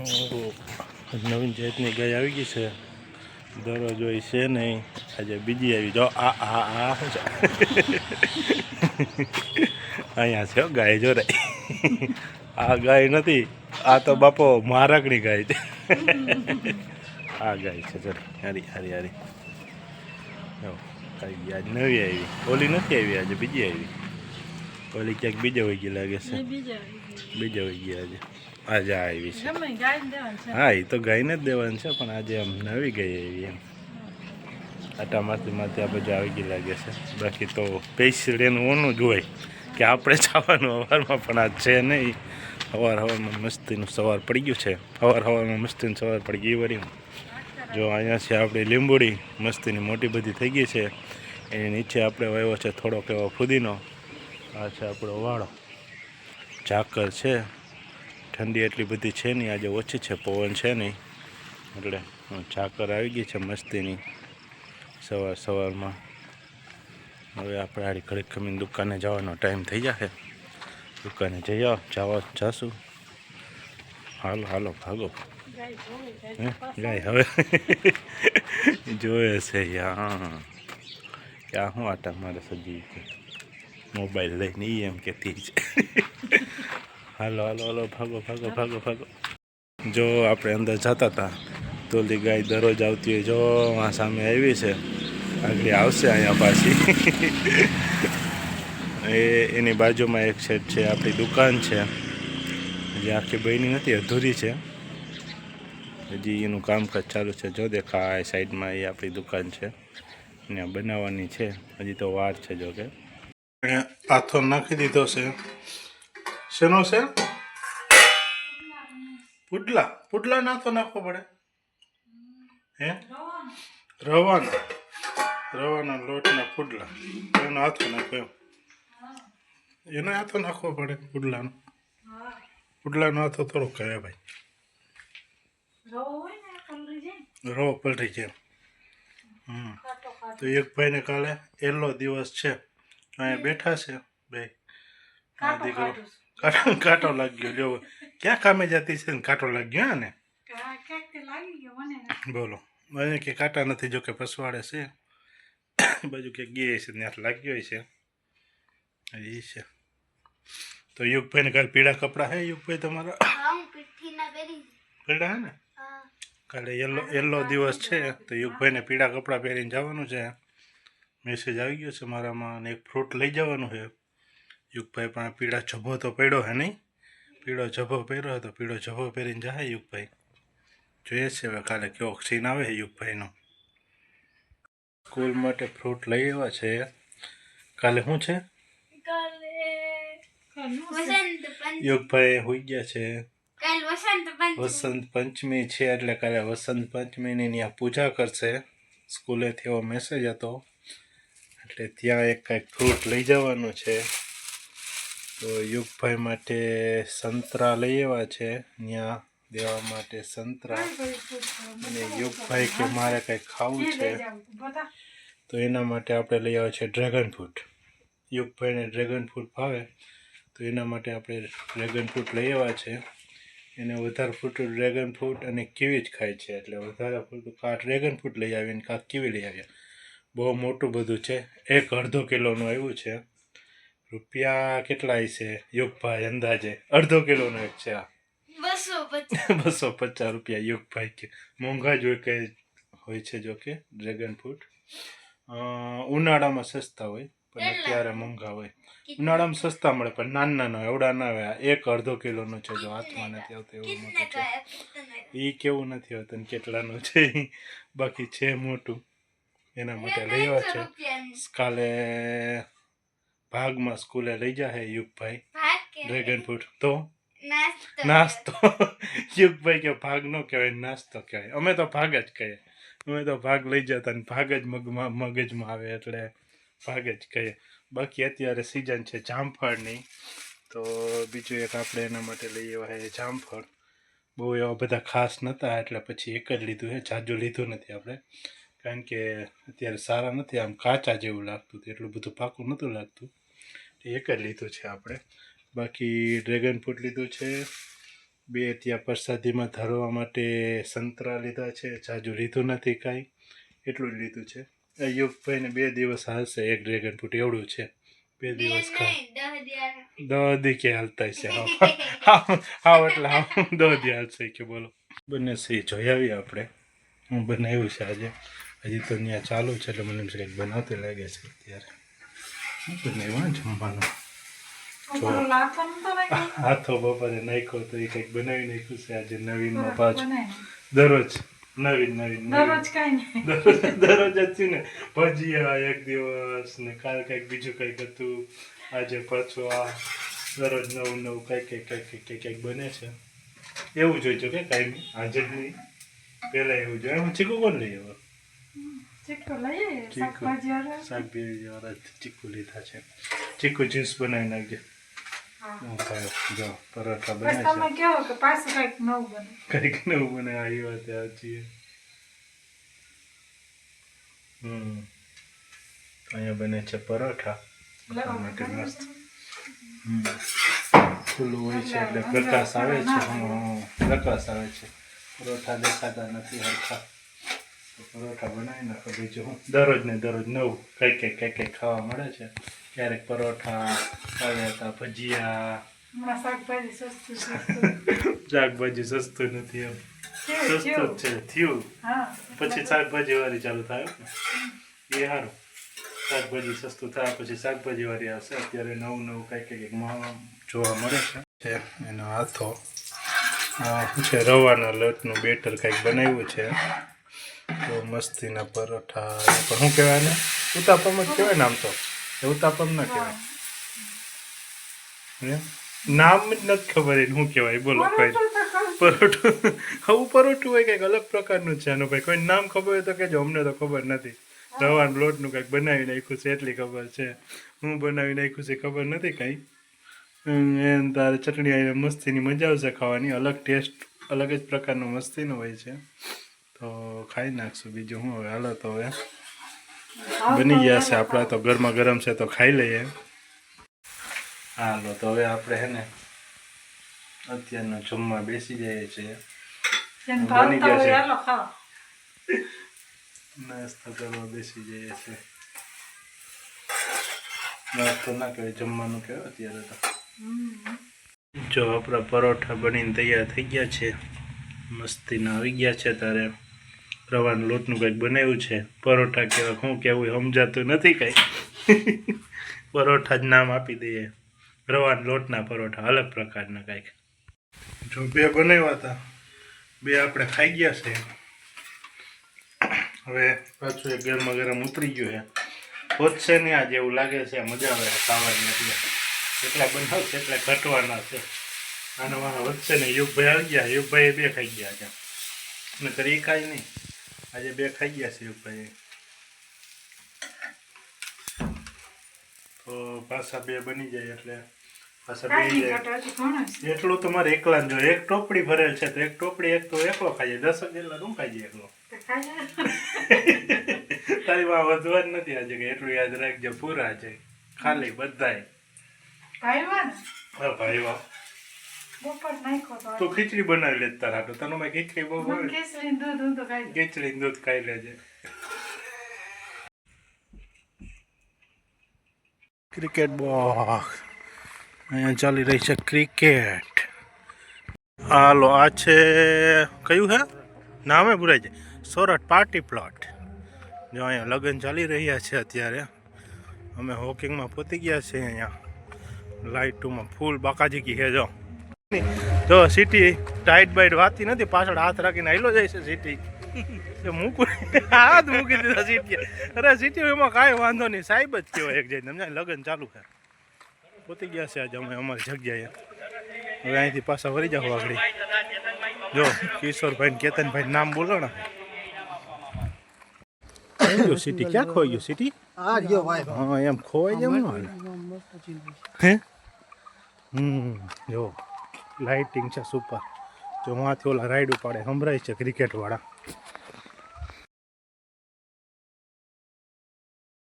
નવીન જાતની ગાય આવી ગઈ છે. દરરોજ હોય છે નહીં, આજે બીજી આવી. જો આ શું છે? અહીંયા છે ગાય જોરાય. આ ગાય નથી, આ તો બાપો મહારાગની ગાય છે. આ ગાય છે જોરાય, હારી હારી હારી. આવી આજ નવી આવી, ઓલી નથી આવી, આજે બીજી આવી. ઓલી ક્યાંક બીજા વહી ગઈ લાગે છે, બીજા વહી ગયા આજે. આજે આવી છે. હા, એ તો ગાયને જ દેવાનું છે, પણ આજે આમ નવી ગઈ એવી એમ આટા મારતી આ બધું આવી ગઈ લાગે છે. બાકી તો સ્પેશિયલ એનું ઓનું જ હોય કે આપણે જવાનું સવારમાં, પણ આ છે નહીં. સવારમાં મસ્તીનું સવાર પડી ગયું છે. સવારમાં મસ્તીનું સવાર પડી ગઈ વળી. જો અહીંયા છે આપણી લીંબુડી, મસ્તીની મોટી બધી થઈ ગઈ છે. એની નીચે આપણે વાવ્યો છે થોડોક એવો ફુદીનો. આ છે આપણો વાળો, ઝાકર છે. ઠંડી એટલી બધી છે નહીં, આજે ઓછી છે, પવન છે નહીં, એટલે ઝાકર આવી ગઈ છે મસ્તીની સવારમાં. હવે આપણે આડી ઘડીક ખમીને દુકાને જવાનો ટાઈમ થઈ જશે. દુકાને જાશું. હાલો હાલો ભાગો. ગાય હવે જોવે છે. હા, ક્યાં શું આટા મારે સજી મોબાઈલ લઈને એમ કહેતી છે. હાલો હાલો હાલો, ભાગો. જો આપણે અંદર જતા હતા તો ઓલી ગાય દરરોજ આવતી હોય. જો આ સામે આવી છે, આગળ આવશે અહીંયા પાછી. એની બાજુમાં એક સાઈડ છે આપણી દુકાન છે, જે આખી બની નથી, અધૂરી છે. હજી એનું કામકાજ ચાલુ છે. જો દેખાય સાઈડમાં, એ આપણી દુકાન છે, ત્યાં બનાવવાની છે. હજી તો વાર છે. જો કે આથો નાખી દીધો છે. શેનો છે? પુડલા નાથો નાખવો પડે હે? રવાના લોટના પુડલા, એનો હાથો નાખો એમ. એનો હાથો નાખવો પડે પુડલાનો હાથો થોડોક કહે ભાઈ. રવો પલટી છે. તો એક ભાઈને કાલે એલો દિવસ છે, અહીંયા બેઠા છે બે દીકરો. કાંટો લાગ્યો. જો ક્યાં કામે જતી છે ને કાંટો લાગ્યો? હા ને, બોલો. મને કે કાંટા નથી, જો કે પસવાડે છે બાજુ કે ગયે છે, ત્યાં લાગ્યો છે એ છે. તો યુગભાઈને કાલે પીળા કપડાં હે યુગભાઈ તમારા? પીળા હે ને? કાલે એલો દિવસ છે, તો યુગભાઈને પીળા કપડાં પહેરીને જવાનું છે. મેસેજ આવી ગયો છે મારામાં, અને એક ફ્રૂટ લઈ જવાનું છે. યુગભાઈ પણ પીળા જભો તો પડ્યો હે નહીં? પીળો જભો પહેર્યો તો પીળો જભો પહેરીને જાય યુગભાઈ. જોઈએ છે હવે કાલે કેવો સીન આવે છે યુગભાઈનો. સ્કૂલ માટે ફ્રૂટ લઈ આવ્યા છે. કાલે શું છે? યુગભાઈ હોઈ ગયા છે. વસંત પંચમી છે, એટલે કાલે વસંત પંચમીની ત્યાં પૂજા કરશે. સ્કૂલેથી એવો મેસેજ હતો, એટલે ત્યાં એક કાંઈક ફ્રૂટ લઈ જવાનું છે. તો યુગભાઈ માટે સંતરા લઈ આવ્યા છે, ત્યાં દેવા માટે સંતરા. અને યુગભાઈ કે મારે કંઈક ખાવું છે, તો એના માટે આપણે લઈ આવ્યા છે ડ્રેગન ફ્રૂટ. યુગભાઈને ડ્રેગન ફ્રૂટ ભાવે, તો એના માટે આપણે ડ્રેગન ફ્રૂટ લઈ આવ્યા છે. એને વધારે ફ્રૂટ ડ્રેગન ફ્રૂટ અને કીવી જ ખાય છે, એટલે વધારે ફ્રૂટ કાં ડ્રેગન ફ્રૂટ લઈ આવીને કાં કીવી લઈ આવ્યા. બહુ મોટું બધું છે, 1-1.5 કિલોનું આવ્યું છે. રૂપિયા કેટલા છે યુગભાઈ અંદાજે? 1/2 કિલોનો એક છે આ 250 રૂપિયા. યુગભાઈ કે મોંઘા જ હોય છે જો કે ડ્રેગન ફ્રૂટ. ઉનાળામાં સસ્તા હોય, પણ અત્યારે મોંઘા હોય. ઉનાળામાં સસ્તા મળે, પણ નાના એવડા ના આવે. 1-1.5 કિલોનું છે, જો હાથમાં નથી આવતું એવું મોટું છે. એ કેવું નથી આવતું ને કેટલાનું છે, બાકી છે મોટું. એના માટે લઈ આવ્યા છે. કાલે ભાગમાં સ્કૂલે લઈ જાય યુગભાઈ ડ્રેગન ફ્રૂટ. તો નાસ્તો યુગભાઈ કે ભાગ ન કહેવાય, નાસ્તો કહેવાય. અમે તો ભાગ જ કહીએ. અમે તો ભાગ લઈ જતા ને ભાગ જ મગજમાં આવે, એટલે ભાગ જ કહીએ. બાકી અત્યારે સિઝન છે જામફળની, તો બીજું એક આપણે એના માટે લઈ આવ્યા છે જામફળ. બહુ એવા બધા ખાસ નહોતા, એટલે પછી એક જ લીધું છે, જાજુ લીધું નથી આપણે, કારણ કે અત્યારે સારા નથી, આમ કાચા જેવું લાગતું હતું, એટલું બધું પાકું નહોતું લાગતું. એક જ લીધું છે આપણે. બાકી ડ્રેગન ફ્રૂટ લીધું છે, બે ત્યાં પ્રસાદીમાં ધરવા માટે સંતરા લીધા છે, જાજુ લીધું નથી કાંઈ, એટલું જ લીધું છે. યુગભાઈને 2 દિવસ હાલશે, એક ડ્રેગન ફ્રૂટ એવડું છે. 2 દિવસ દદી કે હાલતા છે હા એટલે હા દદી હાલશે કે બોલો. બંને સી જોઈ આવીએ આપણે. હું બનાવ્યું છે આજે, હજી તો ત્યાં ચાલુ છે એટલે મને એમ છે કંઈક બનાવતી લાગે છે અત્યારે. શું બનાવ્યું જમવાનું? હાથો બપોરે નાખ્યો તો એ કંઈક બનાવી નાખ્યું છે આજે નવીનમાં પાછું. દરરોજ નવીન દરરોજ જ છે ને. ભજીયા એક દિવસ ને કાલ કંઈક બીજું કંઈક હતું, આજે પાછું આ દરરોજ નવું કંઈક બને છે. એવું જોઈજો કે કાંઈ આજે જ નહીં, પહેલાં એવું જોઈએ. હું ચીકુ કોણ લઈ આવ્યો? શાકભાજી વાળા ચીકુ લીધા છે. ચીકુ જ્યુસ બનાવી નાખજે. જો પરોઠા બને છે, કંઈક નવું બને. આવી વાત સાચી. અહીંયા બને છે પરોઠા માટે મસ્ત. ખુલ્લું હોય છે એટલે પ્રકાશ આવે છે. પ્રકાશ આવે છે. પરોઠા દેખાતા નથી હરખા. પરોઠા બનાવી નાખો. બીજું હું દરરોજ ને દરરોજ નવું કંઈક ખાવા મળે છે. ક્યારેક પરોઠા, પાયા ભજીયા. શાકભાજી સસ્તું નથી, એમ સસ્તું જ છે થયું. પછી શાકભાજી વાળી ચાલુ થાય એ સારું. શાકભાજી સસ્તું થાય પછી શાકભાજી વાળી આવશે. અત્યારે નવું કંઈક જોવા મળે છે. એનો હાથો શું છે, રવાના લોટનું બેટર કંઈક બનાવ્યું છે. તો મસ્તીના પરોઠા પણ શું કહેવાય ને, ઉતાપમ જ કહેવાય ને. આમ તો ઉતાપમ ના કહેવાય, નામ જ નથી ખબર એને શું કહેવાય. બોલો કોઈ પરોઠું આવું પરોઠું હોય કંઈક અલગ પ્રકારનું છે આનું ભાઈ. કોઈ નામ ખબર હોય તો કહેજો, અમને તો ખબર નથી. રવાનું લોટનું કંઈક બનાવી નાખ્યું છે એટલી ખબર છે. હું બનાવી નાખ્યું છે ખબર નથી કાંઈ. એમ તારે ચટણી આવીને મસ્તીની મજા આવશે ખાવાની. અલગ ટેસ્ટ, અલગ જ પ્રકારનું મસ્તીનું હોય છે. તો ખાઈ નાખશું. બીજું શું હવે, હાલો તો હવે બની ગયા છે આપણા. તો ગરમા ગરમ છે તો ખાઈ લઈએ. હાલો તો હવે આપણે હે ને અત્યારનો જમવા બેસી જઈએ છીએ. બની ગયા છે, નાસ્તો કરવા બેસી જઈએ છીએ. નાસ્તો ના કહેવાય, જમવાનું કહેવાય અત્યારે તો. જો આપણા પરોઠા બનીને તૈયાર થઈ ગયા છે, મસ્તીના આવી ગયા છે. તારે રવાનું લોટનું કંઈક બનાવ્યું છે. પરોઠા કહેવાય, શું કહેવું સમજાતું નથી કાંઈ. પરોઠા જ નામ આપી દઈએ, રવાના લોટના પરોઠા, અલગ પ્રકારના કાંઈક. જો 2 બનાવ્યા હતા, 2 આપણે ખાઈ ગયા છે. હવે પાછું એક ગરમા ગરમ ઉતરી ગયું છે. પહોંચશે નહીં આજે એવું લાગે છે. મજા આવે ખાવાની. એટલા બનાવશે એટલા ઘટવાના છે. આનો વાળા વધશે ને. યુગભાઈ આવી ગયા, યુગભાઈએ 2 ખાઈ ગયા છે. ને કરી ખાઈ નહીં, આજે 2 ખાઈ ગયા છે યુગભાઈ. તો પાછા 2 બની જાય એટલે પાછા 2 જાય. એટલું તમારે એકલા જો એક ટોપડી ભરેલ છે તો એક ટોપડી એક તો એકલો ખાઈ જાય. 10 જેટલા શું ખાઈ જાય એકલો? તારી માં વધવા જ નથી આજે કે એટલું યાદ રાખજો. પૂરા છે ખાલી બધાય. હા ભાઈ વાહ. તું ખીચડી બનાવી લે તારા તો. તને મેં ખીચડી બહુ ભાવે. ખીચડી દૂધ ખાઈ લેજે. ક્રિકેટ બોલ અહીંયા ચાલી રહી છે ક્રિકેટ. હાલો આ છે કયું હે નામે ભૂલાઈ જાય. Sorath party plot. જો અહીંયા લગ્ન ચાલી રહ્યા છે અત્યારે. અમે હોકિંગમાં પહોંચી ગયા છે. અહીંયા લાઇટોમાં ફૂલ બાકાજી હે. જો સિટી ટાઈટ બાઈટ વાતી નથી. પાછળ હાથ રાખીને આયલો જાય છે સિટી. મૂકું હાથ મૂકી દીધા સિટી. અરે સિટી એમાં કાંઈ વાંધો નહીં, સાહેબ જ કહેવાય એક જાય. સમજાય લગ્ન ચાલુ છે. પહોંચી ગયા છે આજે અમે અમારી જગ્યાએ. હવે અહીંથી પાછા વળી જાવ આગળ. જો કિશોરભાઈ કેતનભાઈ નામ બોલો ને. સિટી ક્યાં ખોઈ ગયું? સિટી હા એમ ખોવાઈ જાય હે. જો લાઇટિંગ છે સુપર. જો વાંથી ઓલા રાઈડ ઉપાડે સંભળાય છે ક્રિકેટ વાળા.